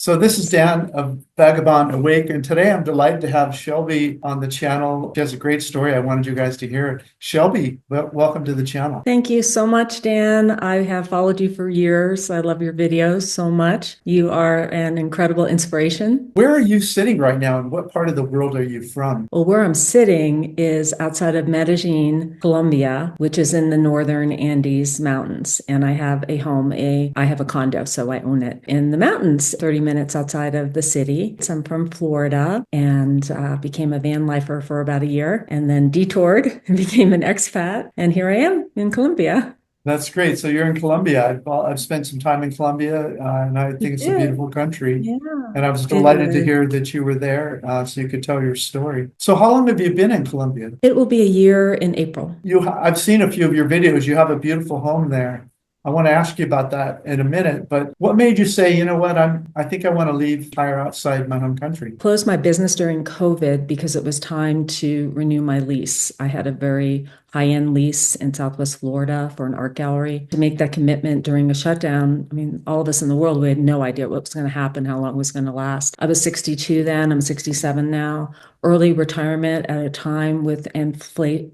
So this is Dan of Vagabond Awake, and today I'm delighted to have Shelby on the channel. She has a great story. I wanted you guys to hear it. Shelby, welcome to the channel. Thank you so much, Dan. I have followed you for years. I love your videos so much. You are an incredible inspiration. Where are you sitting right now, and what part of the world are you from? Well, where I'm sitting is outside of Medellín, Colombia, which is in the northern Andes Mountains. And I have a home, I have a condo, so I own it in the mountains, 30 minutes outside of the city. So I'm from Florida and became a van lifer for about a year and then detoured and became an expat. And here I am in Colombia. That's great. So you're in Colombia. I've spent some time in Colombia, and I You think it's a did. beautiful country. Yeah. And I was It delighted to is. hear that you were there, so you could tell your story. So how long have you been in Colombia? It will be a year in April. I've seen a few of your videos. You have a beautiful home there. I want to ask you about that in a minute, but what made you say, you know what, I think I want to leave higher outside my home country? Closed my business during COVID because it was time to renew my lease. I had a very high-end lease in Southwest Florida for an art gallery. To make that commitment during a shutdown, I mean, all of us in the world, we had no idea what was going to happen, how long it was going to last. I was 62 then, I'm 67 now. Early retirement at a time with inflation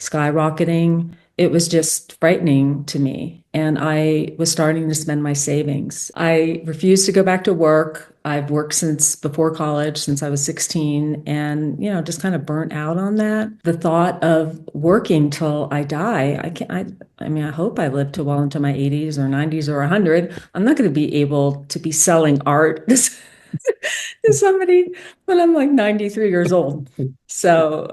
skyrocketing. It was just frightening to me. And I was starting to spend my savings. I refused to go back to work. I've worked since before college, since I was 16, and just kind of burnt out on that. The thought of working till I die, I mean, I hope I live to well into my 80s or 90s or 100. I'm not going to be able to be selling art to somebody when I'm like 93 years old. So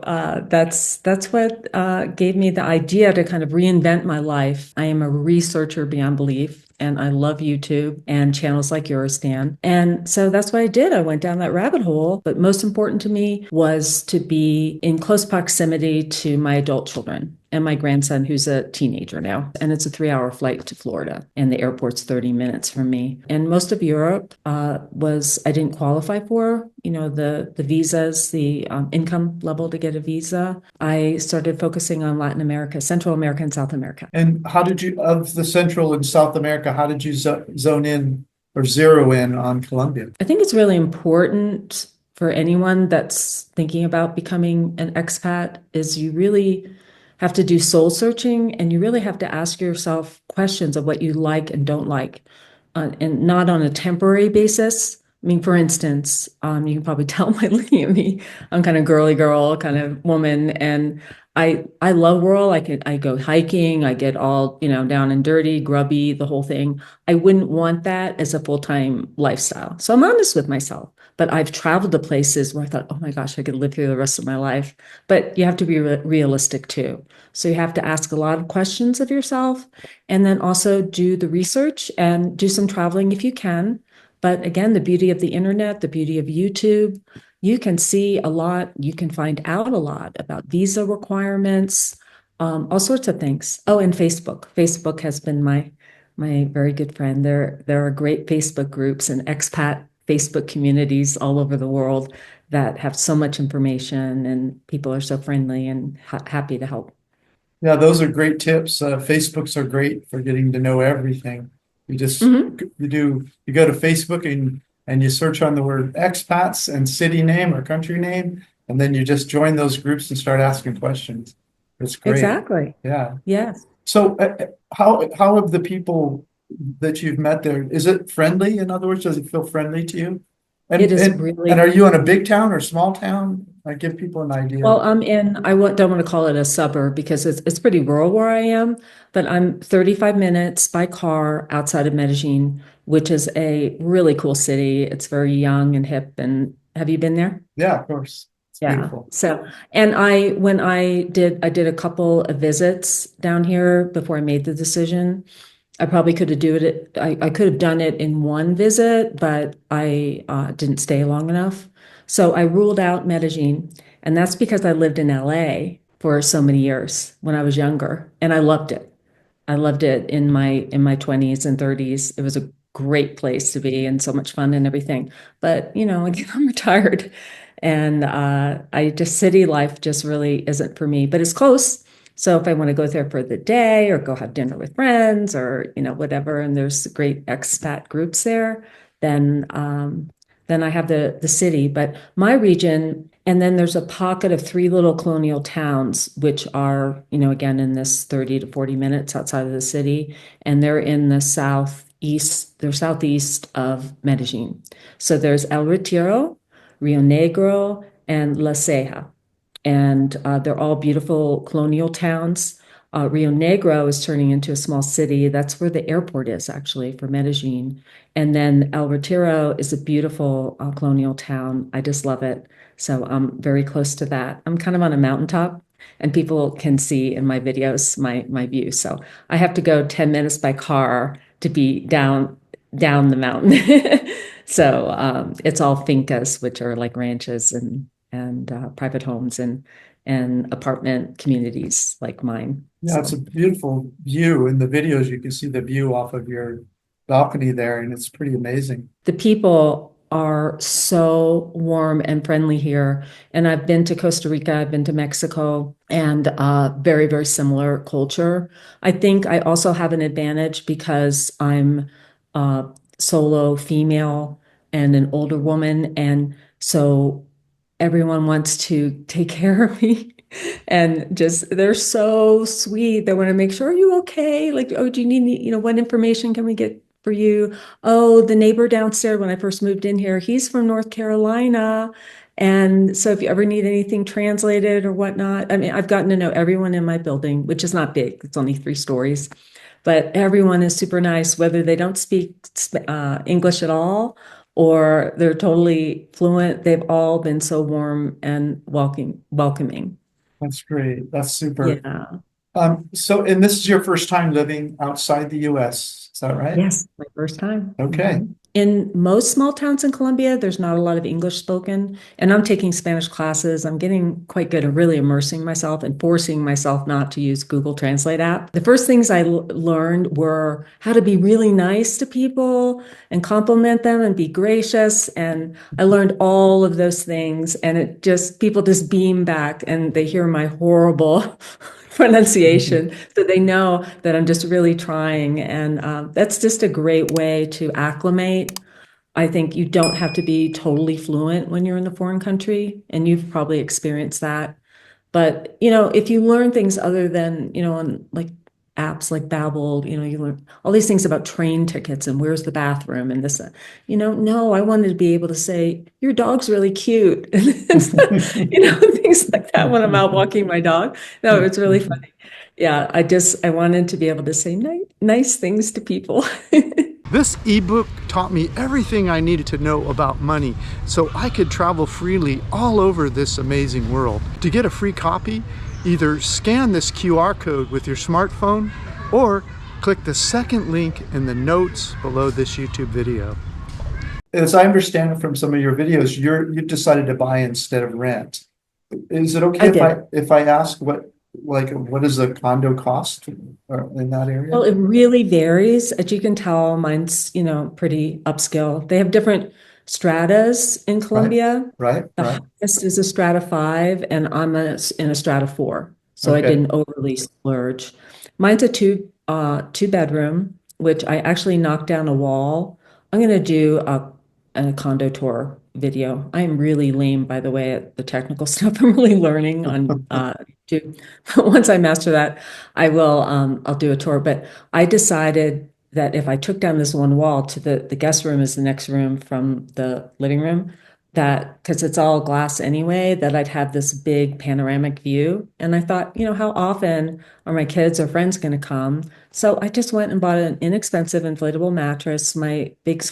that's what gave me the idea to kind of reinvent my life. I am a researcher beyond belief, and I love YouTube and channels like yours, Dan. And so that's what I did. I went down that rabbit hole. But most important to me was to be in close proximity to my adult children and my grandson, who's a teenager now. And it's a 3-hour flight to Florida, and the airport's 30 minutes from me. And most of Europe I didn't qualify for, the visas, the income level to get a visa. I started focusing on Latin America, Central America, and South America. And how did you, of the Central and South America, how did you zone in or zero in on Colombia? I think it's really important for anyone that's thinking about becoming an expat is you really have to do soul searching, and you really have to ask yourself questions of what you like and don't like, and not on a temporary basis. I mean, for instance, you can probably tell by looking at me, I'm kind of girly girl kind of woman, and I love rural. I go hiking, I get all, down and dirty, grubby, the whole thing. I wouldn't want that as a full-time lifestyle. So I'm honest with myself. But I've traveled to places where I thought, oh my gosh, I could live here the rest of my life. But you have to be realistic too. So you have to ask a lot of questions of yourself, and then also do the research and do some traveling if you can. But again, the beauty of the internet, the beauty of YouTube, you can see a lot, you can find out a lot about visa requirements, all sorts of things. Oh, and Facebook. Facebook has been my very good friend. There are great Facebook groups and expat Facebook communities all over the world that have so much information, and people are so friendly and happy to help. Yeah, those are great tips. Facebooks are great for getting to know everything. You just Mhm. you go to Facebook and you search on the word expats and city name or country name, and then you just join those groups and start asking questions. It's great. Exactly. Yeah. Yes. So how have the people that you've met there, is it friendly? In other words, does it feel friendly to you? It And is and and really are you in a big town or small town? I give people an idea. well. Don't want to call it a suburb because it's pretty rural where I am, but I'm 35 minutes by car outside of Medellin, which is a really cool city. It's very young and hip. And have you been there? Yeah, of course. It's Yeah. beautiful. So, and when I did a couple of visits down here before I made the decision. I probably could have do it. I could have done it in one visit, but I didn't stay long enough. So I ruled out Medellin, and that's because I lived in LA for so many years when I was younger, and I loved it. I loved it in my 20s and 30s. It was a great place to be and so much fun and everything. But again, I'm retired, and I just city life just really isn't for me. But it's close. So if I want to go there for the day or go have dinner with friends or, whatever, and there's great expat groups there, then then I have the city. But my region, and then there's a pocket of three little colonial towns, which are, again, in this 30 to 40 minutes outside of the city, and they're in the southeast, they're southeast of Medellin. So there's El Retiro, Rio Negro, and La Ceja, and they're all beautiful colonial towns. Rio Negro is turning into a small city. That's where the airport is, actually, for Medellin. And then El Retiro is a beautiful colonial town. I just love it. So I'm very close to that. I'm kind of on a mountaintop, and people can see in my videos my view. So I have to go 10 minutes by car to be down the mountain. So it's all fincas, which are like ranches and private homes and apartment communities like mine. Yeah, it's a beautiful view. In the videos, you can see the view off of your balcony there, and it's pretty amazing. The people are so warm and friendly here. And I've been to Costa Rica, I've been to Mexico, and very, very similar culture. I think I also have an advantage because I'm solo female and an older woman. And so everyone wants to take care of me. And just they're so sweet. They want to make sure, are you okay? Like, oh, do you need, what information can we get for you? Oh, the neighbor downstairs when I first moved in here, he's from North Carolina. And so if you ever need anything translated or whatnot, I mean, I've gotten to know everyone in my building, which is not big. It's only 3 stories, but everyone is super nice, whether they don't speak English at all or they're totally fluent. They've all been so warm and welcoming. That's great. That's super. Yeah. And this is your first time living outside the US, is that right? Yes, my first time. Okay. In most small towns in Colombia, there's not a lot of English spoken, and I'm taking Spanish classes. I'm getting quite good at really immersing myself and forcing myself not to use Google Translate app. The first things I learned were how to be really nice to people and compliment them and be gracious. And I learned all of those things, and people just beam back and they hear my horrible pronunciation. So they know that I'm just really trying. And that's just a great way to acclimate. I think you don't have to be totally fluent when you're in a foreign country, and you've probably experienced that. But, if you learn things other than, on like apps like Babbel, you learn all these things about train tickets and where's the bathroom and this, no, I wanted to be able to say, your dog's really cute. Things like that when I'm out walking my dog. No, it's really funny. Yeah, I wanted to be able to say nice things to people. This ebook taught me everything I needed to know about money so I could travel freely all over this amazing world. To get a free copy, either scan this QR code with your smartphone or click the second link in the notes below this YouTube video. As I understand it from some of your videos, you decided to buy instead of rent. Is it okay if I ask what does a condo cost in that area? Well, it really varies. As you can tell, mine's, pretty upscale. They have different stratas in Colombia. Right. The highest is a strata 5, and I'm in a strata 4. So I didn't overly splurge. Mine's a two bedroom, which I actually knocked down a wall. I'm going to do a condo tour video. I am really lame, by the way, at the technical stuff. I'm really learning on YouTube. Once I master that, I'll do a tour. But I decided that if I took down this one wall to the guest room is the next room from the living room, that because it's all glass anyway, that I'd have this big panoramic view. And I thought, how often are my kids or friends going to come? So I just went and bought an inexpensive inflatable mattress. My big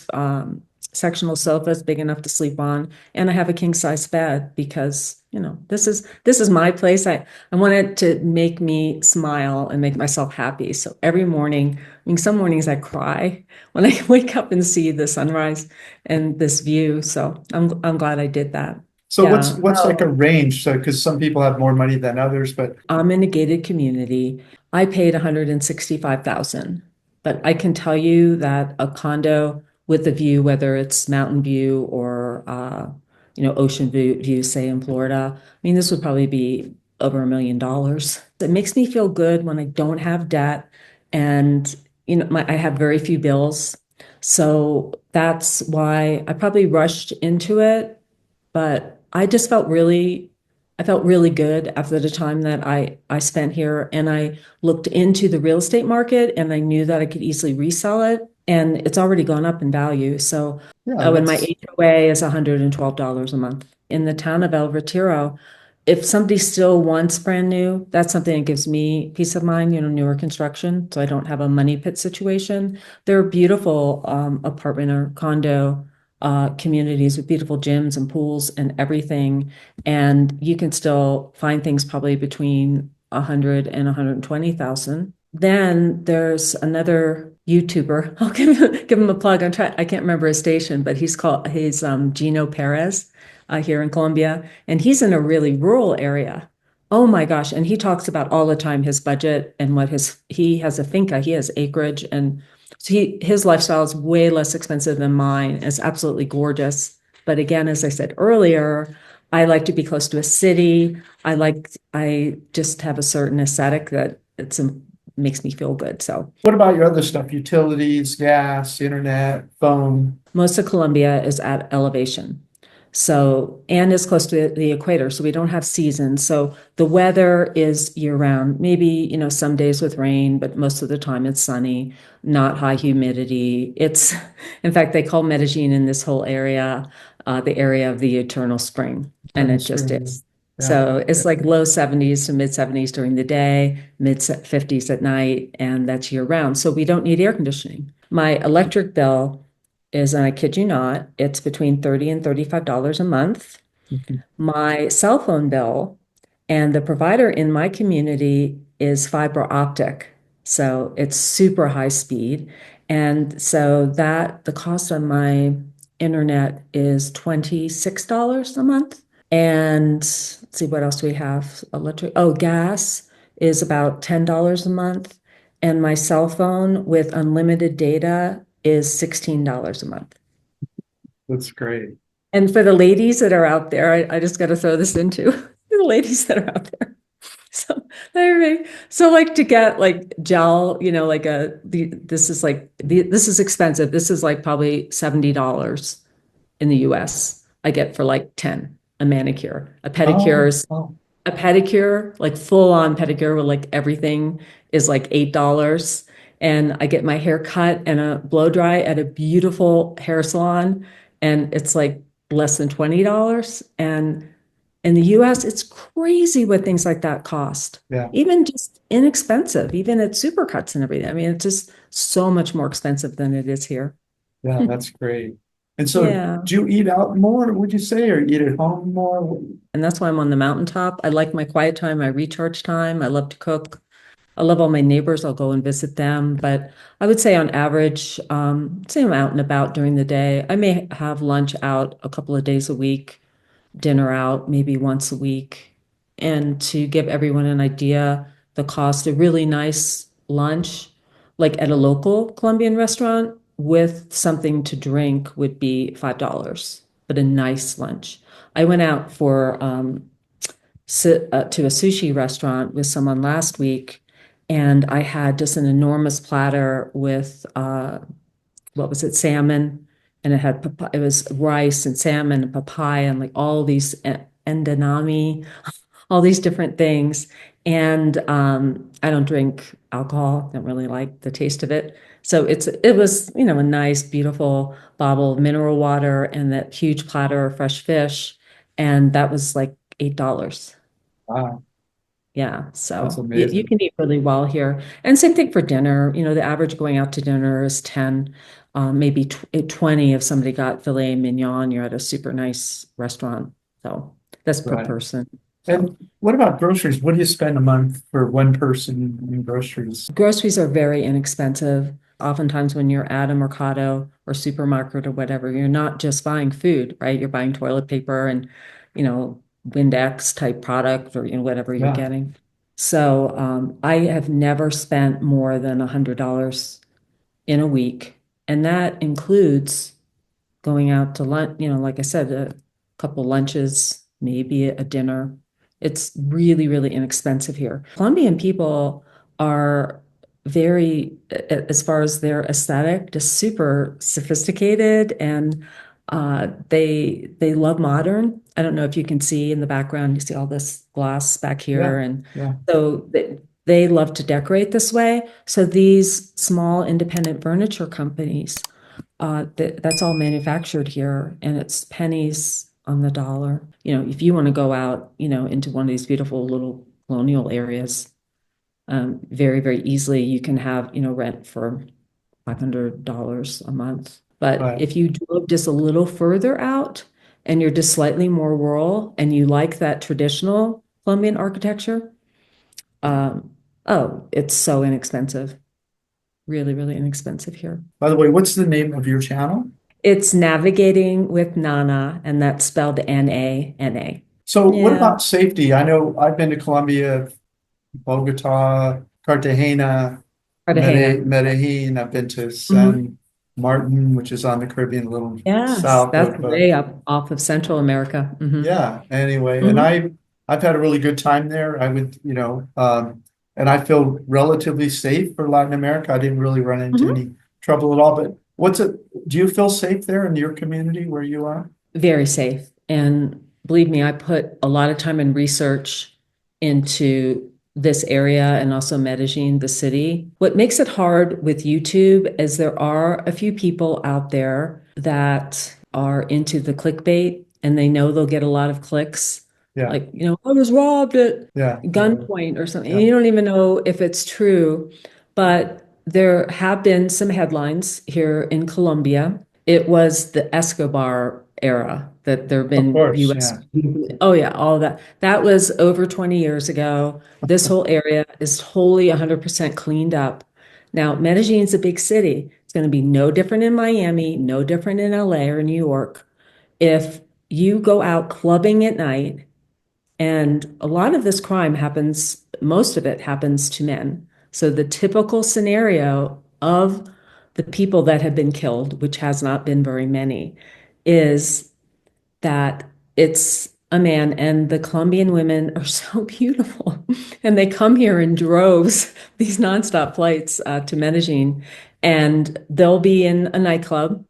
sectional sofa is big enough to sleep on, and I have a king size bed because this is my place. I want it to make me smile and make myself happy. So every morning, some mornings I cry when I wake up and see the sunrise and this view. So I'm glad I did that. So what's like a range? So because some people have more money than others, but I'm in a gated community. I paid $165,000, but I can tell you that a condo with a view, whether it's mountain view or ocean view, say in Florida, this would probably be over $1 million. It makes me feel good when I don't have debt, and I have very few bills. So that's why I probably rushed into it, but I felt really good after the time that I spent here, and I looked into the real estate market, and I knew that I could easily resell it, and it's already gone up in value. So, Yeah, oh, and my that's HOA is $112 a month. In the town of El Retiro, if somebody still wants brand new, that's something that gives me peace of mind, newer construction, so I don't have a money pit situation. There are beautiful apartment or condo communities with beautiful gyms and pools and everything. And you can still find things probably between 100 and 120,000. Then there's another YouTuber. I'll give him a plug. I can't remember his station, but he's Gino Perez here in Colombia, and he's in a really rural area. Oh my gosh. And he talks about all the time his budget and he has a finca, he has acreage, and so his lifestyle is way less expensive than mine. It's absolutely gorgeous. But again, as I said earlier, I like to be close to a city. I just have a certain aesthetic that makes me feel good. So what about your other stuff? Utilities, gas, internet, phone? most of Colombia is at elevation. So, and it's close to the equator, so we don't have seasons. So the weather is year round. Maybe, some days with rain, but most of the time it's sunny, not high humidity. In fact, they call Medellín in this whole area, the area of the eternal spring, and it just is. Yeah. So it's like low 70s to mid 70s during the day, mid 50s at night, and that's year round. So we don't need air conditioning. My electric bill is, and I kid you not, it's between $30 and $35 a month. My cell phone bill, and the provider in my community is fiber optic. So it's super high speed. And so the cost on my internet is $26 a month. And let's see, what else do we have? Gas is about $10 a month. And my cell phone with unlimited data is $16 a month. That's great. And for the ladies that are out there, I just got to throw this into the ladies that are out there. So like to get like gel, this is expensive. This is like probably $70 in the US. I get for like 10, a manicure, a pedicure, a pedicure, like full on pedicure with like everything is like $8. And I get my hair cut and a blow dry at a beautiful hair salon, and it's like less than $20. And in the US, it's crazy what things like that cost. Yeah. Even just inexpensive, even at Supercuts and everything. I mean, it's just so much more expensive than it is here. Yeah, that's great. And so Yeah. do you eat out more, would you say, or eat at home more? And that's why I'm on the mountaintop. I like my quiet time, my recharge time. I love to cook. I love all my neighbors. I'll go and visit them. But I would say on average, say I'm out and about during the day. I may have lunch out a couple of days a week, dinner out maybe once a week. And to give everyone an idea, the cost, a really nice lunch, like at a local Colombian restaurant with something to drink would be $5, but a nice lunch. I went out to a sushi restaurant with someone last week, and I had just an enormous platter with what was it, salmon, and it was rice and salmon and papaya and like all these endonami, all these different things. And I don't drink alcohol, don't really like the taste of it. So it was, a nice, beautiful bottle of mineral water and that huge platter of fresh fish. And that was like $8. Wow, Yeah, that's so you amazing. can eat really well here. And same thing for dinner. The average going out to dinner is 10, maybe 20 if somebody got filet mignon, you're at a super nice restaurant. So that's per Right. person. So And what about groceries? What do you spend a month for one person in groceries? groceries are very inexpensive. Oftentimes when you're at a mercado or supermarket or whatever, you're not just buying food, right? You're buying toilet paper and, Windex type product or, whatever you're Yeah, getting. So I have never spent more than $100 in a week. And that includes going out to lunch, like I said, a couple lunches, maybe a dinner. It's really, really inexpensive here. Colombian people are very, as far as their aesthetic, just super sophisticated, and they love modern. I don't know if you can see in the background, you see all this glass back here, and Yeah. so they love to decorate this way. So these small independent furniture companies, that's all manufactured here, and it's pennies on the dollar. If you want to go out, into one of these beautiful little colonial areas, very, very easily you can have, rent for $500 a month. But Right. if you drove just a little further out and you're just slightly more rural and you like that traditional Colombian architecture, oh, it's so inexpensive. Really, really inexpensive here. By the way, what's the name of your channel? It's Navigating with Nana, and that's spelled Nana. So what Yeah. about safety? I know I've been to Colombia, Bogota, Cartagena, Cartagena. Medellín. I've been to Mhm. San Martin, which is on the Caribbean, a little Yes, south that's of way up off of Central America. yeah. Anyway, and Mhm. I've had a really good time there. I would, and I feel relatively safe for Latin America. I didn't really run into Mhm. any trouble at all. But do you feel safe there in your community where you are? Very safe. And believe me, I put a lot of time and research into this area and also Medellin, the city. What makes it hard with YouTube is there are a few people out there that are into the clickbait, and they know they'll get a lot of clicks. Yeah, Like, I was robbed at yeah, gunpoint or something. yeah. You don't even know if it's true, but there have been some headlines here in Colombia. It was the Escobar era that there have Of been course, US. yeah. Oh yeah, all that. That was over 20 years ago. This whole area is wholly 100% cleaned up. Now, Medellin's a big city. It's going to be no different in Miami, no different in LA or New York. If you go out clubbing at night, and a lot of this crime happens, most of it happens to men. So the typical scenario of the people that have been killed, which has not been very many, is that it's a man, and the Colombian women are so beautiful. And they come here in droves, these nonstop flights to Medellin, and they'll be in a nightclub,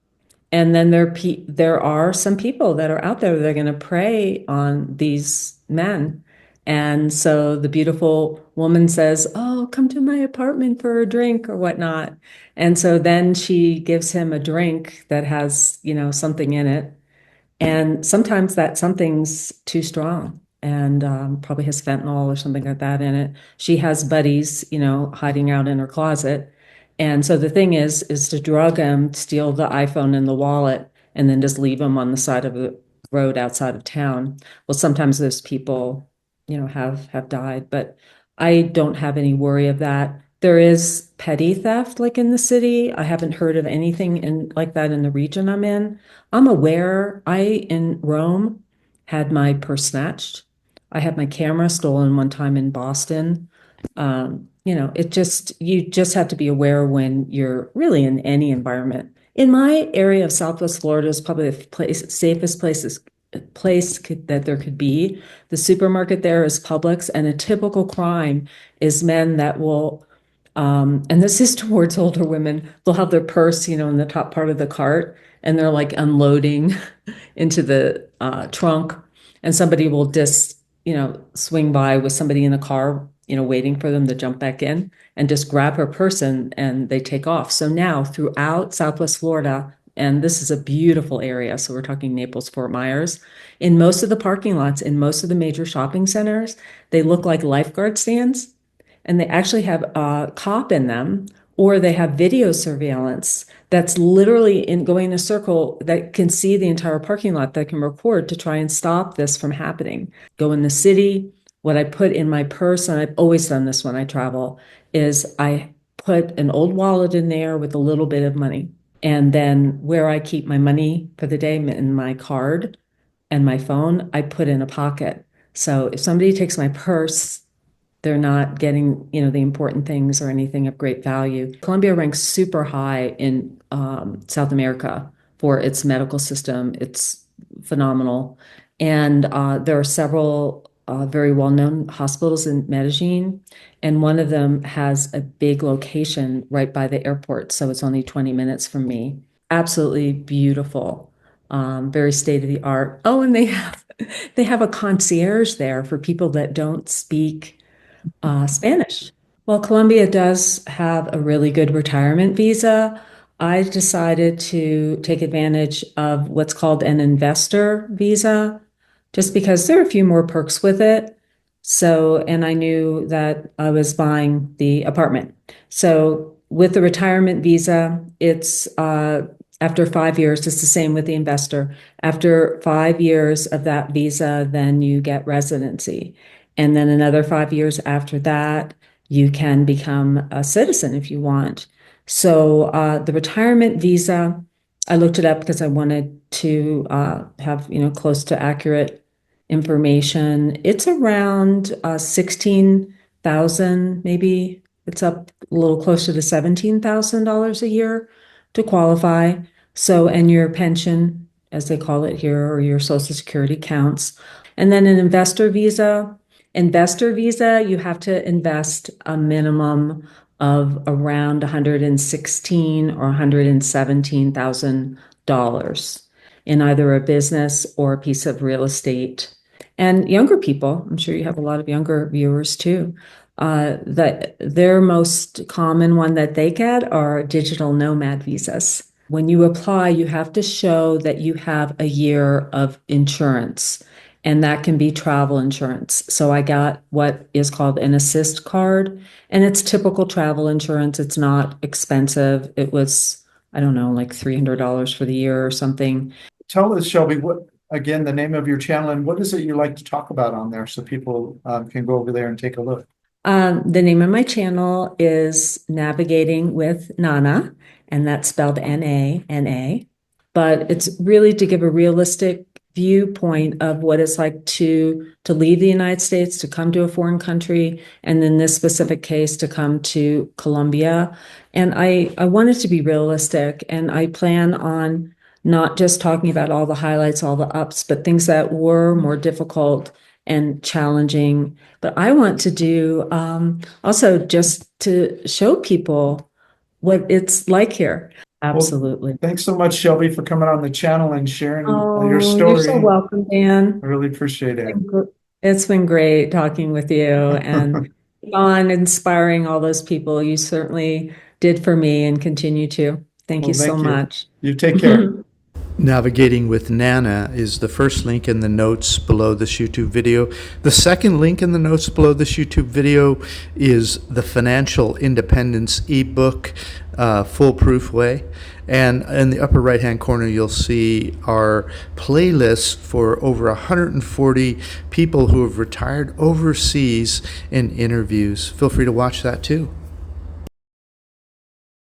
and then there are some people that are out there that are going to prey on these men. And so the beautiful woman says, "Oh, come to my apartment for a drink or whatnot." And so then she gives him a drink that has, something in it. And sometimes that something's too strong, and probably has fentanyl or something like that in it. She has buddies, hiding out in her closet. And so the thing is to drug them, steal the iPhone and the wallet, and then just leave them on the side of the road outside of town. Well, sometimes those people, have died, but I don't have any worry of that. There is petty theft like in the city. I haven't heard of anything like that in the region I'm in. I'm aware. In Rome, had my purse snatched. I had my camera stolen one time in Boston. You just have to be aware when you're really in any environment. In my area of Southwest Florida is probably the safest that there could be. The supermarket there is Publix, and a typical crime is men that will, and this is towards older women, they'll have their purse, in the top part of the cart, and they're like unloading into the trunk, and somebody will just, swing by with somebody in a car, waiting for them to jump back in and just grab her person, and they take off. So now throughout Southwest Florida, and this is a beautiful area, so we're talking Naples, Fort Myers, in most of the parking lots, in most of the major shopping centers, they look like lifeguard stands, and they actually have a cop in them, or they have video surveillance that's literally going in a circle that can see the entire parking lot, that can record to try and stop this from happening. Go in the city. What I put in my purse, and I've always done this when I travel, is I put an old wallet in there with a little bit of money. And then where I keep my money for the day, in my card and my phone, I put in a pocket. So if somebody takes my purse, they're not getting, the important things or anything of great value. Colombia ranks super high in South America for its medical system. It's phenomenal. And there are several very well-known hospitals in Medellín, and one of them has a big location right by the airport, so it's only 20 minutes from me. Absolutely beautiful, very state-of-the-art. Oh, and they have a concierge there for people that don't speak Spanish. Well, Colombia does have a really good retirement visa. I decided to take advantage of what's called an investor visa, just because there are a few more perks with it. So, and I knew that I was buying the apartment. So, with the retirement visa, it's after 5 years, it's the same with the investor. After 5 years of that visa, then you get residency. And then another 5 years after that, you can become a citizen if you want. So the retirement visa, I looked it up because I wanted to have, close to accurate information. It's around 16,000, maybe it's up a little closer to $17,000 a year to qualify. So, and your pension, as they call it here, or your Social Security counts. And then an investor visa, you have to invest a minimum of around $116,000 or $117,000 in either a business or a piece of real estate. And younger people, I'm sure you have a lot of younger viewers too, that their most common one that they get are digital nomad visas. When you apply, you have to show that you have a year of insurance, and that can be travel insurance. So I got what is called an assist card, and it's typical travel insurance. It's not expensive. It was, I don't know, like $300 for the year or something. Tell us, Shelby, what, again, the name of your channel and what is it you like to talk about on there so people can go over there and take a look? The name of my channel is Navigating with Nana, and that's spelled Nana. But it's really to give a realistic viewpoint of what it's like to leave the United States, to come to a foreign country, and in this specific case, to come to Colombia. And I wanted to be realistic, and I plan on not just talking about all the highlights, all the ups, but things that were more difficult and challenging. But I want to do also just to show people what it's like here. Absolutely. Well, thanks so much, Shelby, for coming on the channel and sharing your story. You're so welcome, Dan. I really appreciate it. It's been great talking with you and on inspiring all those people. You certainly did for me and continue to. Thank you so much. You take care. Navigating with Nana is the first link in the notes below this YouTube video. The second link in the notes below this YouTube video is the Financial Independence ebook, Foolproof Way. And in the upper right-hand corner, you'll see our playlist for over 140 people who have retired overseas in interviews. Feel free to watch that too.